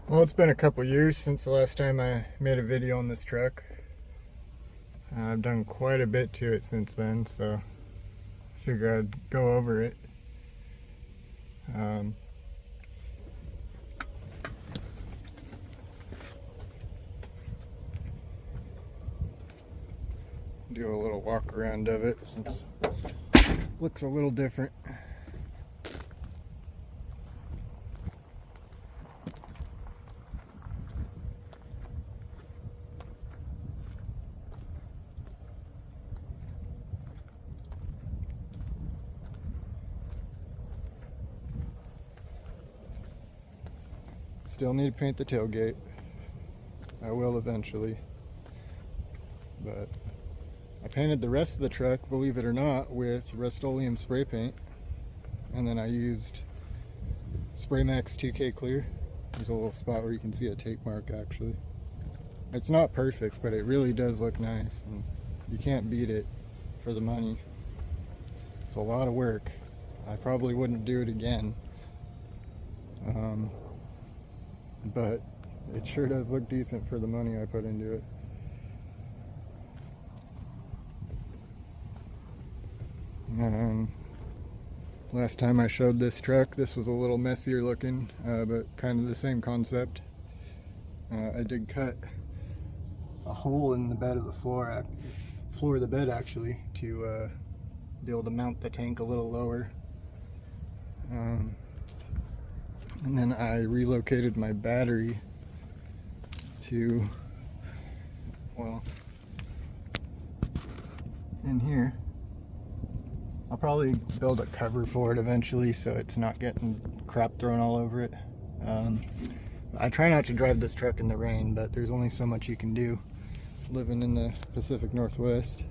Well, it's been a couple years since the last time I made a video on this truck. I've done quite a bit to it since then, so I figure I'd go over it. Do a little walk around of it since it looks a little different. Still need to paint the tailgate. I will eventually. But I painted the rest of the truck, believe it or not, with Rust-Oleum spray paint. And then I used Spray Max 2K Clear. There's a little spot where you can see a tape mark actually. It's not perfect, but it really does look nice. And you can't beat it for the money. It's a lot of work. I probably wouldn't do it again. But it sure does look decent for the money I put into it. Last time I showed this truck, this was a little messier looking, but kind of the same concept. I did cut a hole in the bed of the floor of the bed actually, to be able to mount the tank a little lower. And then I relocated my battery to, well, in here. I'll probably build a cover for it eventually so it's not getting crap thrown all over it. I try not to drive this truck in the rain, but there's only so much you can do living in the Pacific Northwest.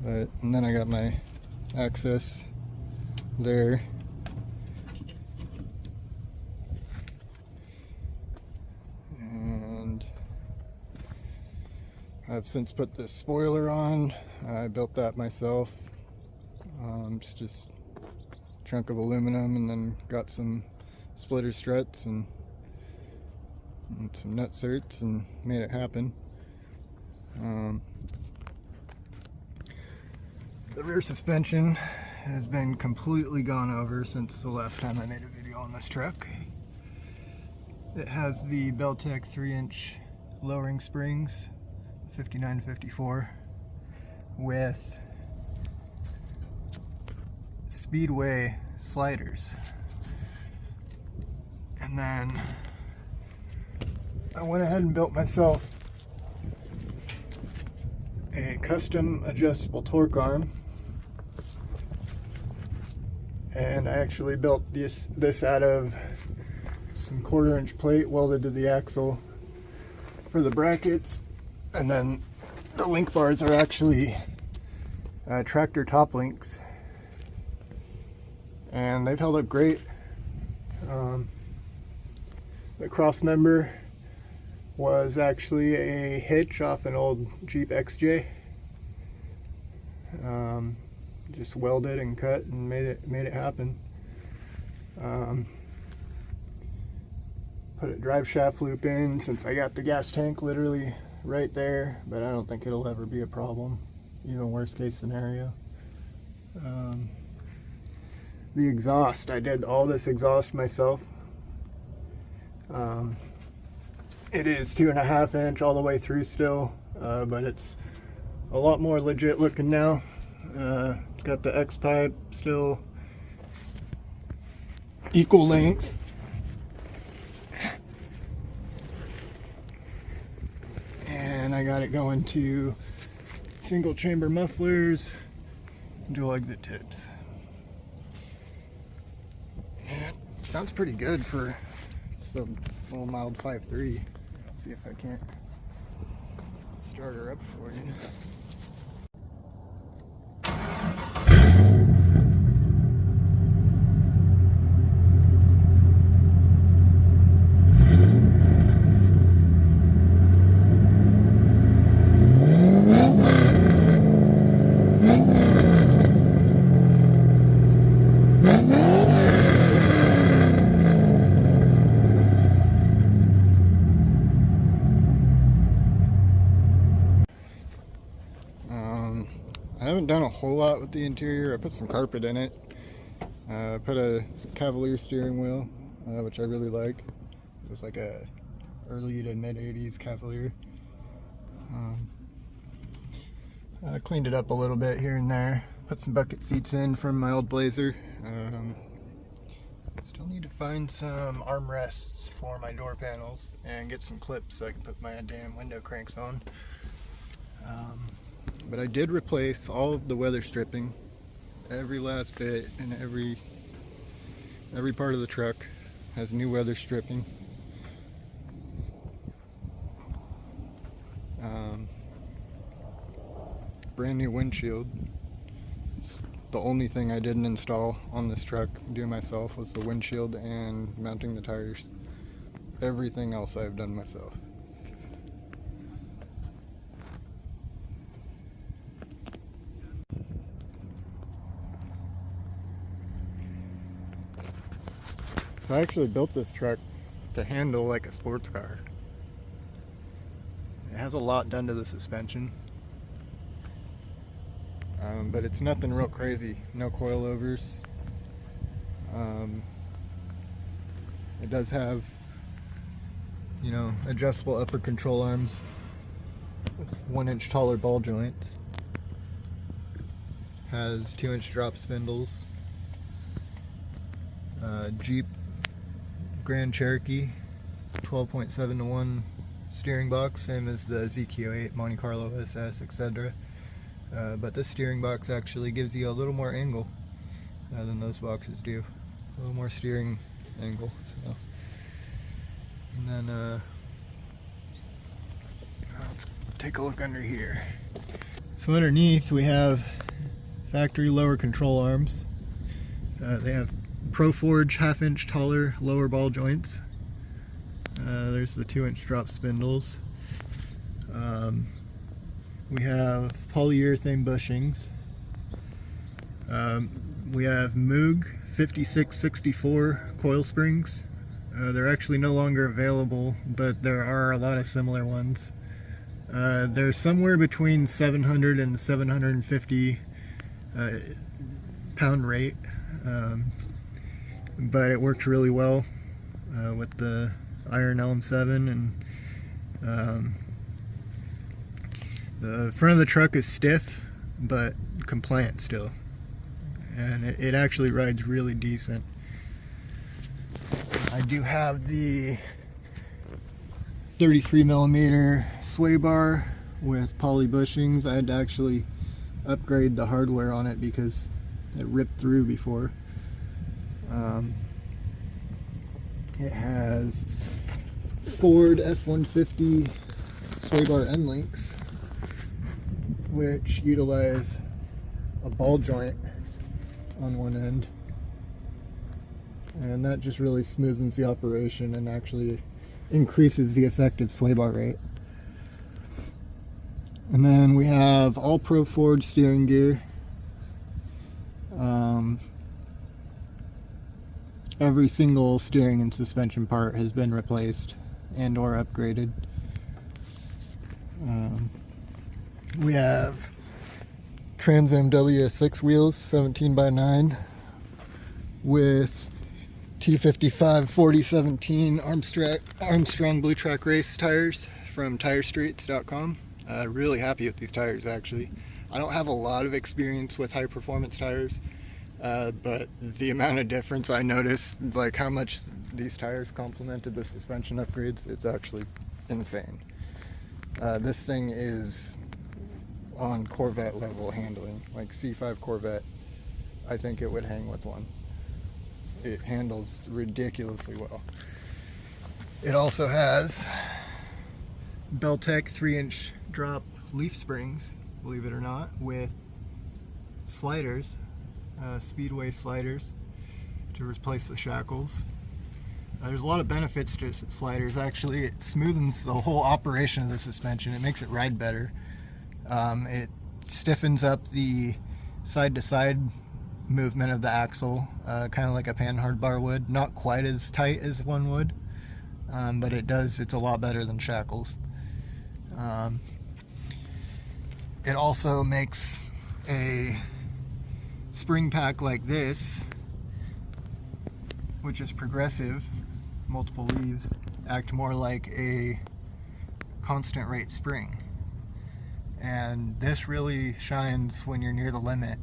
And then I got my access there. And I've since put the spoiler on. I built that myself. It's just a chunk of aluminum, and then got some splitter struts and some nut certs and made it happen. The rear suspension has been completely gone over since the last time I made a video on this truck. It has the Beltec 3-inch lowering springs, 59 to 54, with Speedway sliders. And then I went ahead and built myself a custom adjustable torque arm. And I actually built this out of some 1/4-inch plate welded to the axle for the brackets. And then the link bars are actually tractor top links, and they've held up great. The cross member was actually a hitch off an old Jeep XJ. Just welded and cut and made it happen. Put a drive shaft loop in since I got the gas tank literally right there, but I don't think it'll ever be a problem, even worst case scenario. The exhaust, I did all this exhaust myself. It is 2.5 inch all the way through still, but it's a lot more legit looking now. It's got the X pipe still equal length. And I got it going to single chamber mufflers, dual exit tips. And it sounds pretty good for a little mild 5.3. See if I can't start her up for you. done a whole lot with the interior. I put some carpet in it. Put a Cavalier steering wheel, which I really like. It was like a early to mid 80s Cavalier. I cleaned it up a little bit here and there. Put some bucket seats in from my old Blazer. Still need to find some armrests for my door panels and get some clips so I can put my damn window cranks on. But I did replace all of the weather stripping, every last bit, and every part of the truck has new weather stripping. Brand new windshield. It's the only thing I didn't install on this truck, do myself, was the windshield and mounting the tires. Everything else I've done myself. So I actually built this truck to handle like a sports car. It has a lot done to the suspension. But it's nothing real crazy. No coilovers. It does have, you know, adjustable upper control arms with 1-inch taller ball joints. Has 2-inch drop spindles. Jeep Grand Cherokee 12.7:1 steering box, same as the ZQ8, Monte Carlo SS, etc. But this steering box actually gives you a little more angle than those boxes do. A little more steering angle. So, and then let's take a look under here. So underneath we have factory lower control arms. They have ProForge 1/2-inch taller lower ball joints. There's the 2-inch drop spindles. We have polyurethane bushings. We have Moog 5664 coil springs. They're actually no longer available, but there are a lot of similar ones. They're somewhere between 700 and 750 pound rate, but it worked really well with the Iron LM7, and the front of the truck is stiff but compliant still, and it actually rides really decent. I do have the 33mm sway bar with poly bushings. I had to actually upgrade the hardware on it because it ripped through before. It has Ford F-150 sway bar end links, which utilize a ball joint on one end, and that just really smoothens the operation and actually increases the effective sway bar rate. And then we have all ProForge steering gear. Every single steering and suspension part has been replaced and or upgraded. We have Trans Am WS6 wheels, 17x9, with T55 4017 Armstrong Blue Track Race tires from TireStreets.com. Really happy with these tires, actually. I don't have a lot of experience with high performance tires, but the amount of difference I noticed, like how much these tires complemented the suspension upgrades, it's actually insane. This thing is on Corvette level handling, like C5 Corvette. I think it would hang with one. It handles ridiculously well. It also has Beltec 3-inch drop leaf springs, believe it or not, with sliders, speedway sliders to replace the shackles. There's a lot of benefits to sliders. Actually, it smoothens the whole operation of the suspension. It makes it ride better. It stiffens up the side-to-side movement of the axle, kind of like a panhard bar would. Not quite as tight as one would, but it's a lot better than shackles. It also makes a spring pack like this, which is progressive, multiple leaves, act more like a constant rate spring. And this really shines when you're near the limit.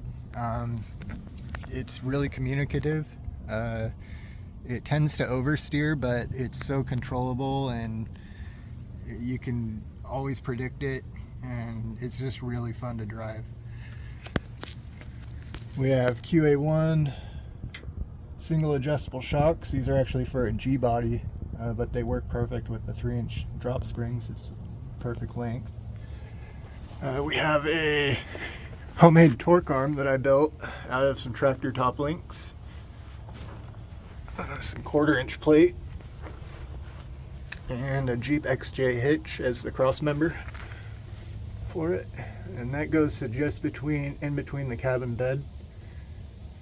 It's really communicative. It tends to oversteer, but it's so controllable and you can always predict it, and it's just really fun to drive. We have QA1 single adjustable shocks. These are actually for a G body, but they work perfect with the 3-inch drop springs. It's perfect length. We have a homemade torque arm that I built out of some tractor top links. Some 1/4-inch plate and a Jeep XJ hitch as the cross member for it, and that goes to just in between the cab and bed.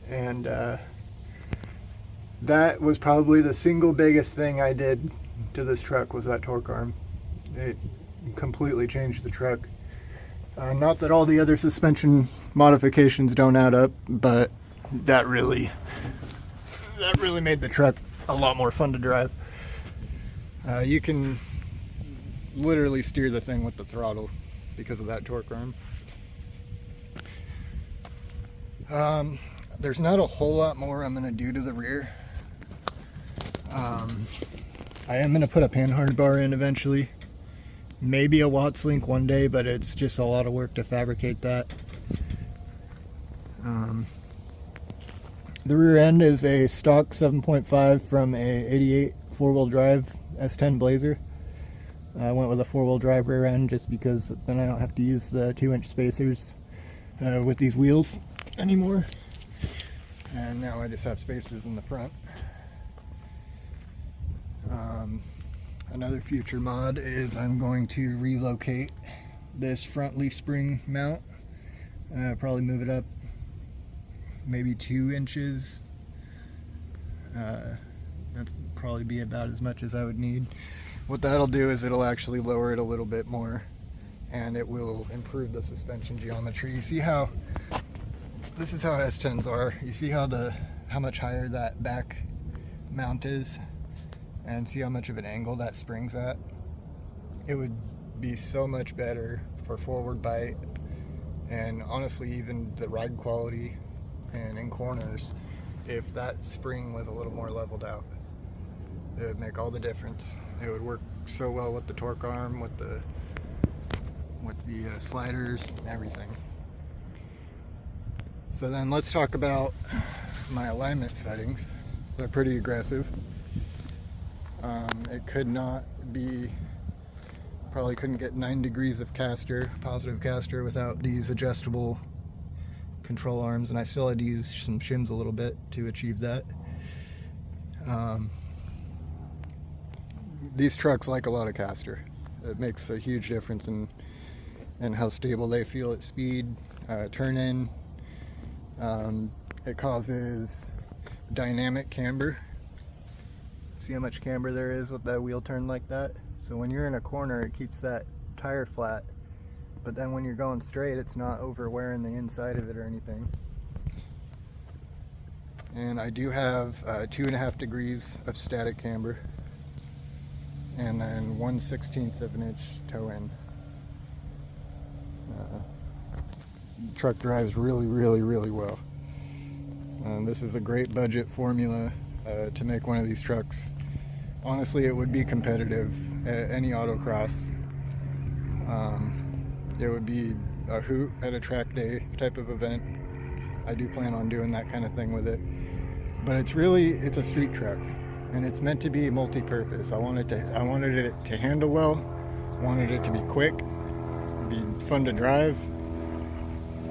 And that was probably the single biggest thing I did to this truck, was that torque arm. It completely changed the truck. Not that all the other suspension modifications don't add up, but that really made the truck a lot more fun to drive. You can literally steer the thing with the throttle because of that torque arm. There's not a whole lot more I'm going to do to the rear. I am going to put a panhard bar in eventually. Maybe a Watts link one day, but it's just a lot of work to fabricate that. The rear end is a stock 7.5 from a 88 4-wheel drive S10 Blazer. I went with a 4-wheel drive rear end just because then I don't have to use the 2-inch spacers with these wheels anymore. And now I just have spacers in the front. Another future mod is I'm going to relocate this front leaf spring mount. Probably move it up maybe 2 inches. That'd probably be about as much as I would need. What that'll do is it'll actually lower it a little bit more, and it will improve the suspension geometry. You see how this is how S10s are. You see how much higher that back mount is, and see how much of an angle that spring's at. It would be so much better for forward bite, and honestly even the ride quality and in corners if that spring was a little more leveled out. It would make all the difference. It would work so well with the torque arm, with the sliders, everything. So then let's talk about my alignment settings. They're pretty aggressive. It could not be, probably couldn't get 9 degrees of caster, positive caster, without these adjustable control arms, and I still had to use some shims a little bit to achieve that. These trucks like a lot of caster. It makes a huge difference in how stable they feel at speed, turn in. It causes dynamic camber. See how much camber there is with that wheel turn like that? So when you're in a corner, it keeps that tire flat, but then when you're going straight, it's not over wearing the inside of it or anything. And I do have 2.5 degrees of static camber, and then 1/16 of an inch toe in. Truck drives really, really, really well. This is a great budget formula to make one of these trucks. Honestly, it would be competitive at any autocross. It would be a hoot at a track day type of event. I do plan on doing that kind of thing with it. But it's a street truck, and it's meant to be multi-purpose. I wanted it to handle well, wanted it to be quick, be fun to drive.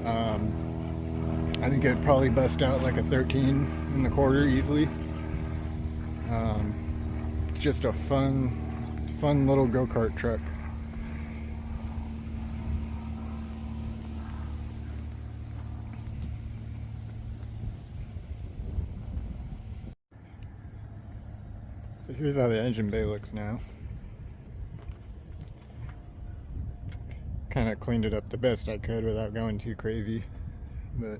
I think it'd probably bust out like a 13 1/4 easily. It's just a fun little go-kart truck. So here's how the engine bay looks now. Kind of cleaned it up the best I could without going too crazy. but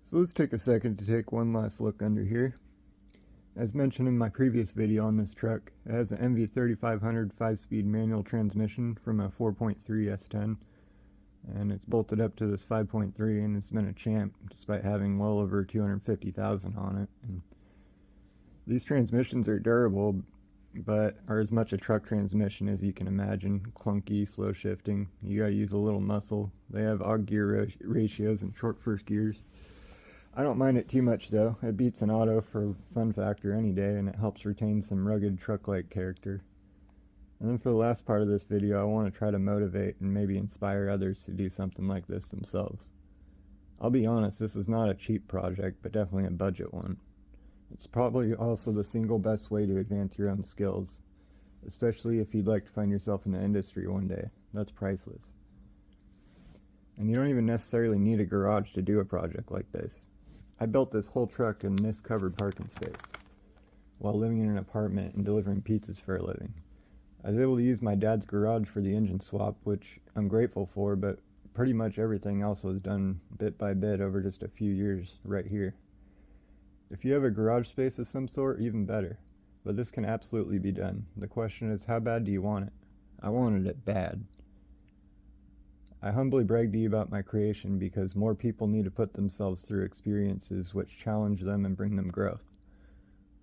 so let's take a second to take one last look under here. As mentioned in my previous video on this truck, it has an MV3500 5-speed manual transmission from a 4.3 S10, and it's bolted up to this 5.3, and it's been a champ despite having well over 250,000 on it. And these transmissions are durable, but are as much a truck transmission as you can imagine. Clunky, slow shifting, you gotta use a little muscle. They have odd gear ratios and short first gears. I don't mind it too much though. It beats an auto for fun factor any day, and it helps retain some rugged truck-like character. And then for the last part of this video, I want to try to motivate and maybe inspire others to do something like this themselves. I'll be honest, this is not a cheap project, but definitely a budget one. It's probably also the single best way to advance your own skills, especially if you'd like to find yourself in the industry one day. That's priceless. And you don't even necessarily need a garage to do a project like this. I built this whole truck in this covered parking space while living in an apartment and delivering pizzas for a living. I was able to use my dad's garage for the engine swap, which I'm grateful for, but pretty much everything else was done bit by bit over just a few years right here. If you have a garage space of some sort, even better, but this can absolutely be done. The question is, how bad do you want it? I wanted it bad. I humbly brag to you about my creation because more people need to put themselves through experiences which challenge them and bring them growth.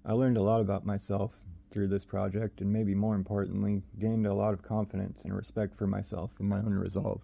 I learned a lot about myself through this project, and maybe more importantly, gained a lot of confidence and respect for myself and my own resolve.